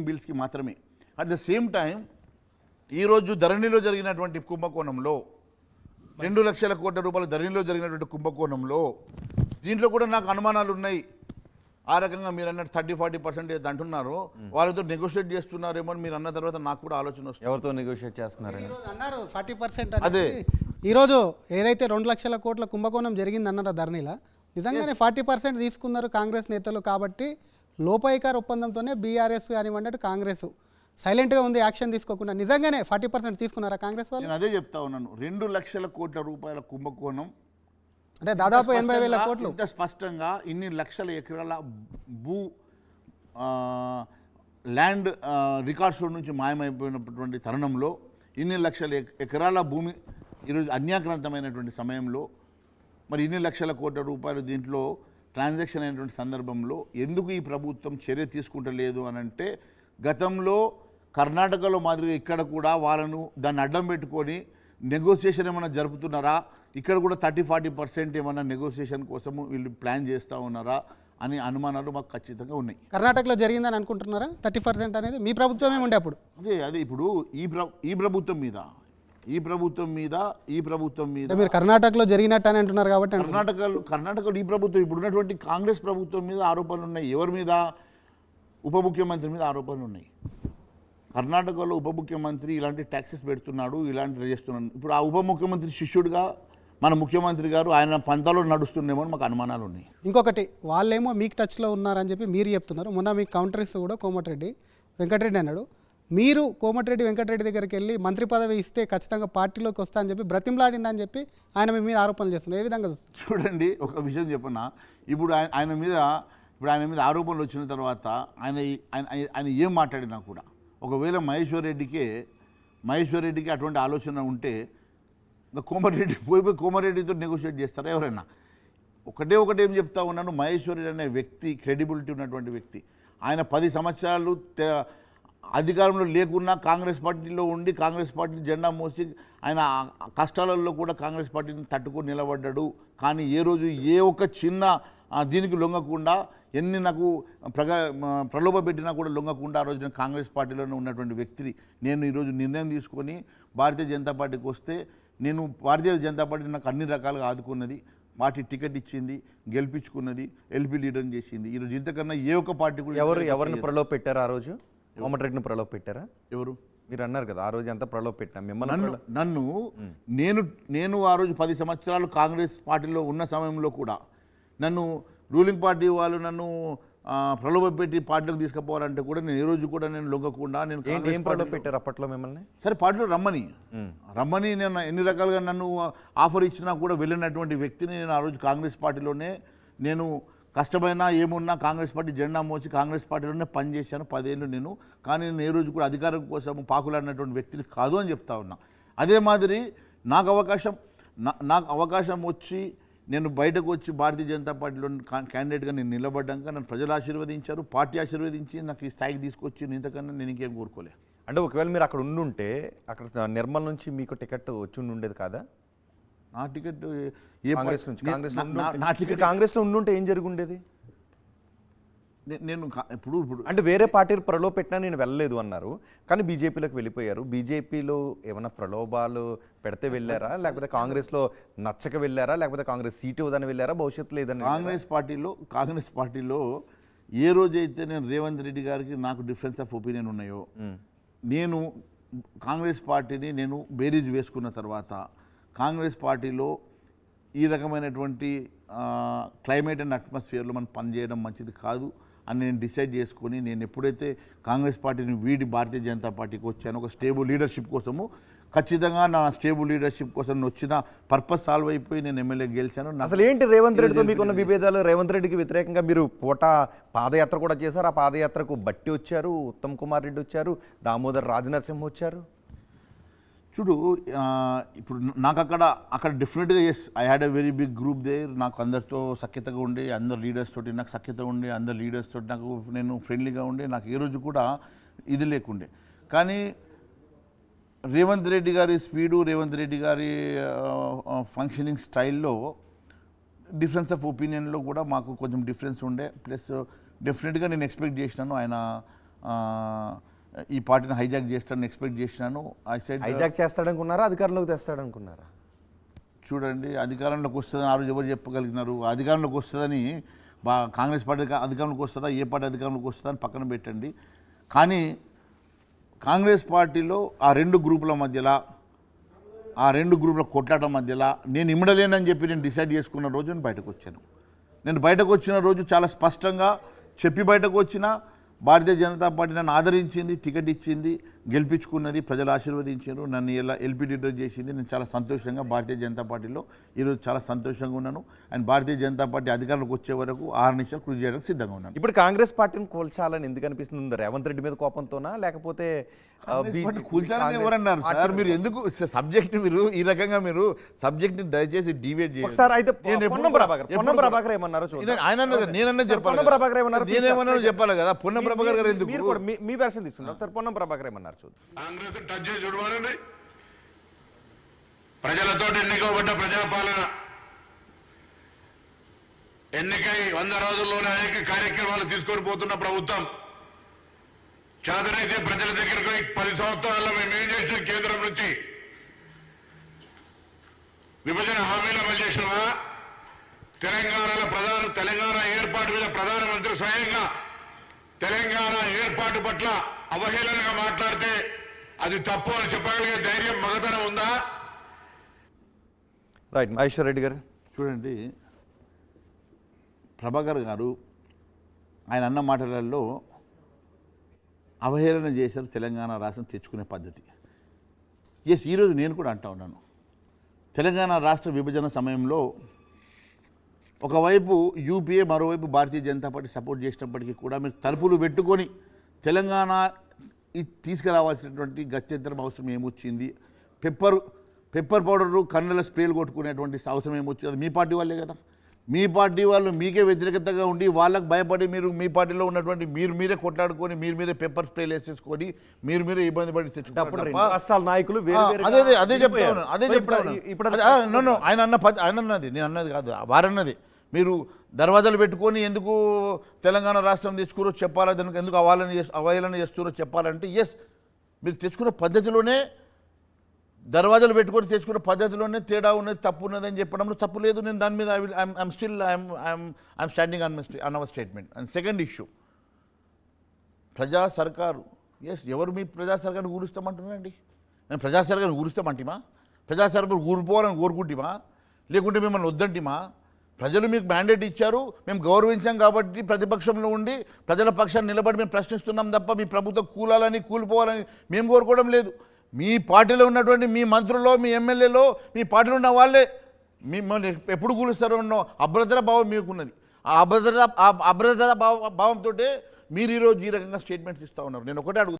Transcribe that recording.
బిల్స్కి మాత్రమే. At the same time ఈరోజు ధరణిలో జరిగినటువంటి కుంభకోణంలో 2 లక్షల కోట్ల రూపాయల ధరణిలో జరిగినటువంటి కుంభకోణంలో దీంట్లో కూడా నాకు అనుమానాలు ఉన్నాయి. ఆ రకంగా మీరు అన్నట్టు 30-40% అంటున్నారు, వాళ్ళతో నెగోషియేట్ చేస్తున్నారేమో అని మీరు అన్న తర్వాత నాకు కూడా ఆలోచన వస్తుంది. ఎవరితో నెగోషియేట్ చేస్తున్నారు అన్నారు 40%. అదే ఈరోజు ఏదైతే 2 లక్షల కోట్ల కుంభకోణం జరిగింది అన్నారో ధరణిలా, నిజంగానే 40% తీసుకున్నారు కాంగ్రెస్ నేతలు. కాబట్టి లోపాయికార ఒప్పందంతోనే బీఆర్ఎస్ కానివ్వండి కాంగ్రెస్ సైలెంట్గా ఉంది, యాక్షన్ తీసుకోకుండా. నిజంగానే 40% తీసుకున్నారా కాంగ్రెస్ వాళ్ళు? నేను అదే చెప్తా ఉన్నాను. 2 లక్షల కోట్ల రూపాయల కుంభకోణం అంటే దాదాపు 80,000 కోట్లు. ఇంత స్పష్టంగా ఇన్ని లక్షల ఎకరాల ల్యాండ్ రికార్డ్స్ నుంచి మాయమైపోయినటువంటి తరుణంలో ఇన్ని లక్షల ఎకరాల భూమి ఈరోజు అన్యాక్రాంతమైనటువంటి సమయంలో మరి ఇన్ని లక్షల కోట్ల రూపాయలు దీంట్లో ట్రాన్సాక్షన్ అయినటువంటి సందర్భంలో ఎందుకు ఈ ప్రభుత్వం చర్య తీసుకుంటలేదు అని అంటే, గతంలో కర్ణాటకలో మాదిరిగా ఇక్కడ కూడా వాళ్ళను దాన్ని అడ్డం పెట్టుకొని నెగోసియేషన్ ఏమైనా జరుపుతున్నారా, ఇక్కడ కూడా 30-40% ఏమైనా నెగోసియేషన్ కోసము వీళ్ళు ప్లాన్ చేస్తూ ఉన్నారా అని అనుమానాలు మాకు ఖచ్చితంగా ఉన్నాయి. కర్ణాటకలో జరిగిందని అనుకుంటున్నారా 30% అనేది? మీ ప్రభుత్వమే ఉండే అప్పుడు. అదే ఇప్పుడు ఈ ప్రభుత్వం మీద మీరు కర్ణాటకలో జరిగినట్టు అని అంటున్నారు కాబట్టి కర్ణాటకలో ఈ ప్రభుత్వం ఇప్పుడు ఉన్నటువంటి కాంగ్రెస్ ప్రభుత్వం మీద ఆరోపణలు ఉన్నాయి. ఎవరి మీద? ఉప ముఖ్యమంత్రి మీద ఆరోపణలు ఉన్నాయి. కర్ణాటకలో ఉప ముఖ్యమంత్రి ఇలాంటి ట్యాక్సెస్ పెడుతున్నాడు, ఇలాంటి చేస్తున్నాడు. ఇప్పుడు ఆ ఉప ముఖ్యమంత్రి శిష్యుడిగా మన ముఖ్యమంత్రి గారు ఆయన పంతాలో నడుస్తుండేమో మాకు అనుమానాలు ఉన్నాయి. ఇంకొకటి, వాళ్ళేమో మీకు టచ్లో ఉన్నారని చెప్పి మీరు చెప్తున్నారు. మొన్న మీకు కౌంటర్స్ కూడా కోమటిరెడ్డి వెంకటరెడ్డి అన్నాడు. మీరు కోమటిరెడ్డి వెంకటరెడ్డి దగ్గరికి వెళ్ళి మంత్రి పదవి ఇస్తే ఖచ్చితంగా పార్టీలోకి వస్తా అని చెప్పి బ్రతిమలాడిందని అని చెప్పి ఆయన మీ మీద ఆరోపణలు చేస్తున్నారు. ఏ విధంగా చూడండి, ఒక విషయం చెప్పన్నా, ఇప్పుడు ఆయన మీద ఆరోపణలు వచ్చిన తర్వాత ఆయన ఏం మాట్లాడినా కూడా, ఒకవేళ మహేశ్వర్ రెడ్డికి అటువంటి ఆలోచన ఉంటే కోమటిరెడ్డితో నెగోషియేట్ చేస్తారా ఎవరైనా? ఒకటే ఏం చెప్తా ఉన్నాను, మహేశ్వర్ రెడ్డి అనే వ్యక్తి క్రెడిబిలిటీ ఉన్నటువంటి వ్యక్తి. ఆయన 10 సంవత్సరాలు అధికారంలో లేకున్నా కాంగ్రెస్ పార్టీలో ఉండి కాంగ్రెస్ పార్టీ జెండా మోసి ఆయన కష్టాలలో కూడా కాంగ్రెస్ పార్టీని తట్టుకొని నిలబడ్డాడు. కానీ ఏ రోజు ఏ ఒక్క చిన్న దీనికి లొంగకుండా, ఎన్ని నాకు ప్రలోభ పెట్టినా కూడా లొంగకుండా ఆ రోజు నేను కాంగ్రెస్ పార్టీలోనే ఉన్నటువంటి వ్యక్తిని. నేను ఈరోజు నిర్ణయం తీసుకొని భారతీయ జనతా పార్టీకి వస్తే, నేను భారతీయ జనతా పార్టీ నాకు అన్ని రకాలుగా ఆదుకున్నది, పార్టీ టికెట్ ఇచ్చింది, గెలిపించుకున్నది, ఎల్పీ లీడర్ని చేసింది. ఈరోజు ఇంతకన్నా ఏ ఒక్క పార్టీ కూడా ఎవరిని ప్రలోభ పెట్టారా? ఆ రోజు కోమటిరెడ్డిని ప్రలోభ పెట్టారా? ఎవరు? మీరు అన్నారు కదా ఆ రోజు ఎంత ప్రలోభ పెట్టినా మిమ్మల్ని. నేను ఆ రోజు 10 సంవత్సరాలు కాంగ్రెస్ పార్టీలో ఉన్న సమయంలో కూడా నన్ను రూలింగ్ పార్టీ వాళ్ళు నన్ను ప్రలోభ పెట్టి పార్టీలకు తీసుకుపోవాలంటే కూడా నేను ఏ రోజు కూడా నేను లొంగకుండా నేను ఏం ప్రలోభ పెట్టారు అప్పట్లో మిమ్మల్ని? సరే, పార్టీలో రమ్మని నేను ఎన్ని రకాలుగా నన్ను ఆఫర్ ఇచ్చినా కూడా వెళ్ళినటువంటి వ్యక్తిని నేను ఆ రోజు కాంగ్రెస్ పార్టీలోనే నేను కష్టమైనా ఏమున్నా కాంగ్రెస్ పార్టీ జెండా మోసి కాంగ్రెస్ పార్టీలోనే పనిచేశాను 10 ఏళ్ళు నేను. కానీ నేను ఏ రోజు కూడా అధికారం కోసం పాకులాడినటువంటి వ్యక్తిని కాదు అని చెప్తా ఉన్నా. అదే మాదిరి నాకు అవకాశం వచ్చి నేను బయటకు వచ్చి భారతీయ జనతా పార్టీలో క్యాండిడేట్గా నేను నిలబడ్డాక నన్ను ప్రజలు ఆశీర్వదించారు, పార్టీ ఆశీర్వదించి నాకు ఈ స్థాయికి తీసుకొచ్చి ఇంతకన్నా నేను ఇంకేం కోరుకోలే. అంటే ఒకవేళ మీరు అక్కడ ఉండుంటే అక్కడ నిర్మల్ నుంచి మీకు టికెట్ వచ్చి ఉండేది కాదా? నా టికెట్ కాంగ్రెస్లో ఉండుంటే ఏం జరుగుండేది? నేను ఇప్పుడు అంటే వేరే పార్టీలు ప్రలోభ పెట్టినా నేను వెళ్ళలేదు అన్నారు, కానీ బీజేపీలోకి వెళ్ళిపోయారు. బీజేపీలో ఏమైనా ప్రలోభాలు పెడితే వెళ్ళారా, లేకపోతే కాంగ్రెస్లో నచ్చక వెళ్ళారా, లేకపోతే కాంగ్రెస్ సీటు ఇవ్వదని వెళ్ళారా, భవిష్యత్తులో ఏదైనా? కాంగ్రెస్ పార్టీలో ఏ రోజైతే నేను రేవంత్ రెడ్డి గారికి నాకు డిఫరెన్స్ ఆఫ్ ఒపీనియన్ ఉన్నాయో, నేను కాంగ్రెస్ పార్టీని నేను బేరీజ్ వేసుకున్న తర్వాత కాంగ్రెస్ పార్టీలో ఈ రకమైనటువంటి క్లైమేట్ అండ్ అట్మాస్ఫియర్లో మనం పనిచేయడం మంచిది కాదు అని నేను డిసైడ్ చేసుకొని, నేను ఎప్పుడైతే కాంగ్రెస్ పార్టీని వీడి భారతీయ జనతా పార్టీకి వచ్చాను ఒక స్టేబుల్ లీడర్షిప్ కోసము, ఖచ్చితంగా నా స్టేబుల్ లీడర్షిప్ కోసం వచ్చిన పర్పస్ సాల్వ్ అయిపోయి నేను ఎమ్మెల్యే గెలిచాను. అసలు ఏంటి రేవంత్ రెడ్డితో మీకున్న విభేదాలు? రేవంత్ రెడ్డికి వ్యతిరేకంగా మీరు పాదయాత్ర కూడా చేశారు. ఆ పాదయాత్రకు బట్టి వచ్చారు, ఉత్తమ్ కుమార్ రెడ్డి వచ్చారు, దామోదర్ రాజనరసింహ వచ్చారు. చూడు, ఇప్పుడు నాకు అక్కడ డెఫినెట్గా I had a very big group there. నాకు అందరితో సఖ్యతగా ఉండే, అందరు లీడర్స్ తోటి నాకు సఖ్యత ఉండే, అందరు లీడర్స్ తోటి నాకు నేను ఫ్రెండ్లీగా ఉండే, నాకు ఏ రోజు కూడా ఇది లేకుండే. కానీ రేవంత్ రెడ్డి గారి స్పీడు, రేవంత్ రెడ్డి గారి ఫంక్షనింగ్ స్టైల్లో డిఫరెన్స్ ఆఫ్ ఒపీనియన్లో కూడా మాకు కొంచెం డిఫరెన్స్ ఉండే. ప్లస్ డెఫినెట్గా నేను ఎక్స్పెక్ట్ చేసినాను ఆయన ఈ పార్టీని హైజాక్ చేస్తాడని ఎక్స్పెక్ట్ చేసినాను. ఐ సెడ్ హైజాక్ చేస్తాడనుకున్నారా, అధికారంలోకి తెస్తాడనుకున్నారా? చూడండి, అధికారంలోకి వస్తుందని ఆ రోజు ఎవరు చెప్పగలిగినారు? అధికారంలోకి వస్తుందని కాంగ్రెస్ పార్టీ అధికారంలోకి వస్తుందా, ఏ పార్టీ అధికారంలోకి వస్తుందా అని పక్కన పెట్టండి. కానీ కాంగ్రెస్ పార్టీలో ఆ రెండు గ్రూపుల మధ్యలో, ఆ రెండు గ్రూపుల కొట్లాట మధ్యలో నేను ఇమ్మడలేనని చెప్పి నేను డిసైడ్ చేసుకున్న రోజు నేను బయటకు వచ్చాను. నేను బయటకు వచ్చిన రోజు చాలా స్పష్టంగా చెప్పి బయటకు వచ్చిన, భారతీయ జనతా పార్టీ నన్ను ఆదరించింది, టికెట్ ఇచ్చింది, గెలిపించుకున్నది, ప్రజలు ఆశీర్వదించారు, నన్ను ఇలా ఎల్పీ లీడర్ చేసింది. నేను చాలా సంతోషంగా భారతీయ జనతా పార్టీలో ఈరోజు చాలా సంతోషంగా ఉన్నాను. అండ్ భారతీయ జనతా పార్టీ అధికారంలోకి వచ్చే వరకు 6 నిమిషాలు కృషి చేయడానికి సిద్ధంగా ఉన్నాను. ఇప్పుడు కాంగ్రెస్ పార్టీని కూల్చాలని ఎందుకు అనిపిస్తుంది? రేవంత్ రెడ్డి మీద కోపంతోనా, లేకపోతే కూల్చాలని ఎవరన్నారు సార్? మీరు ఎందుకు సబ్జెక్ట్ మీరు ఈ రకంగా మీరు సబ్జెక్ట్ ని దయచేసి డివేట్ చేయండి. ఒకసారి అయితే పొన్నం ప్రభాకర్ ఏమన్నారో చూడండి. ఆయన నేనన్నా చెప్పాలి, పొన్నం ప్రభాకర్ ఏమన్నారు? నేనేమన్నా చెప్పాలి కదా. పొన్నం ప్రభాకర్ గారు ఎందుకు? మీరు కూడా మీ వెర్షన్ తీసుకున్నారు సార్. పొన్నం ప్రభాకర్ ఏమన్నారు చూద్దాం. కాంగ్రెస్ టచ్ చేసి చూడవాలండి. ప్రజలతో ఎన్నికబడ్డ ప్రజాపాలన, ఎన్నికై 100 రోజుల్లోనే అనేక కార్యక్రమాలు తీసుకొని పోతున్న ప్రభుత్వం, చాదరైతే ప్రజల దగ్గరకు 10 సంవత్సరాల్లో మేము ఏం చేసిన, కేంద్రం నుంచి విభజన హామీలు అమలు చేసినవా, తెలంగాణ ఏర్పాటు మీద ప్రధానమంత్రి స్వయంగా తెలంగాణ ఏర్పాటు పట్ల అవహేళనగా మాట్లాడితే అది తప్పు అని చెప్పగలిగే ధైర్యం, మగతనం ఉందా? రైట్, మహేశ్వర్ రెడ్డి గారు చూడండి, ప్రభాకర్ గారు ఆయన అన్న మాటలలో అవహేళన చేశారు తెలంగాణ రాష్ట్రం తెచ్చుకునే పద్ధతి. ఎస్, ఈరోజు నేను కూడా అంటా ఉన్నాను. తెలంగాణ రాష్ట్ర విభజన సమయంలో ఒకవైపు యూపీఏ, మరోవైపు భారతీయ జనతా పార్టీ సపోర్ట్ చేసినప్పటికీ కూడా మీరు తలుపులు పెట్టుకొని తెలంగాణ తీసుకురావాల్సినటువంటి గత్యంతరం అవసరం ఏమొచ్చింది? పెప్పర్ పౌడరు, కన్నుల స్ప్రేలు కొట్టుకునేటువంటి అవసరం ఏమొచ్చింది? అది మీ పార్టీ వాళ్ళే కదా. మీ పార్టీ వాళ్ళు మీకే వ్యతిరేకతగా ఉండి వాళ్ళకు భయపడి మీరు మీ పార్టీలో ఉన్నటువంటి మీరే కొట్లాడుకొని మీరే పెప్పర్ స్ప్రేలు వేసేసుకొని మీరే ఇబ్బంది పడి తెచ్చుకుంటారు. నాయకులు అదే చెప్తాను. ఆయన అన్నది, నేను అన్నది కాదు, వారన్నది. మీరు దర్వాజాలు పెట్టుకొని ఎందుకు తెలంగాణ రాష్ట్రం తెచ్చుకోరో చెప్పాలా, దానికి ఎందుకు అవహేళన చేస్తారో చెప్పాలంటే, ఎస్, మీరు తెచ్చుకున్న పద్ధతిలోనే, దర్వాజాలు పెట్టుకొని తెచ్చుకున్న పద్ధతిలోనే తేడా ఉన్నది, తప్పు ఉన్నదని చెప్పడంలో తప్పు లేదు. నేను దాని మీద I'm standing on hour statement. And second issue, ప్రజా సర్కారు. ఎస్, ఎవరు మీ ప్రజా సర్కారుని ఊరుస్తామంటున్నారండి? మేము ప్రజా సర్కారుని ఊరుస్తామంటిమా? ప్రజా సర్కారు ఊరిపోవాలని కోరుకుంటామా? లేకుంటే మిమ్మల్ని వద్దంటిమా? ప్రజలు మీకు మ్యాండేట్ ఇచ్చారు, మేము గౌరవించాం కాబట్టి ప్రతిపక్షంలో ఉండి ప్రజల పక్షాన్ని నిలబడి మేము ప్రశ్నిస్తున్నాం తప్ప మీ ప్రభుత్వం కూలాలని మేము కోరుకోవడం లేదు. మీ పార్టీలో ఉన్నటువంటి మీ మంత్రుల్లో, మీ ఎమ్మెల్యేలో, మీ పార్టీలో ఉన్న వాళ్ళే మిమ్మల్ని ఎప్పుడు కూలుస్తారో ఉన్న అభద్రతా భావం మీకున్నది. ఆ అభద్రతా భావంతో మీరు ఈరోజు ఈ రకంగా స్టేట్మెంట్స్ ఇస్తూ ఉన్నారు. నేను ఒకటే అడుగుతాను.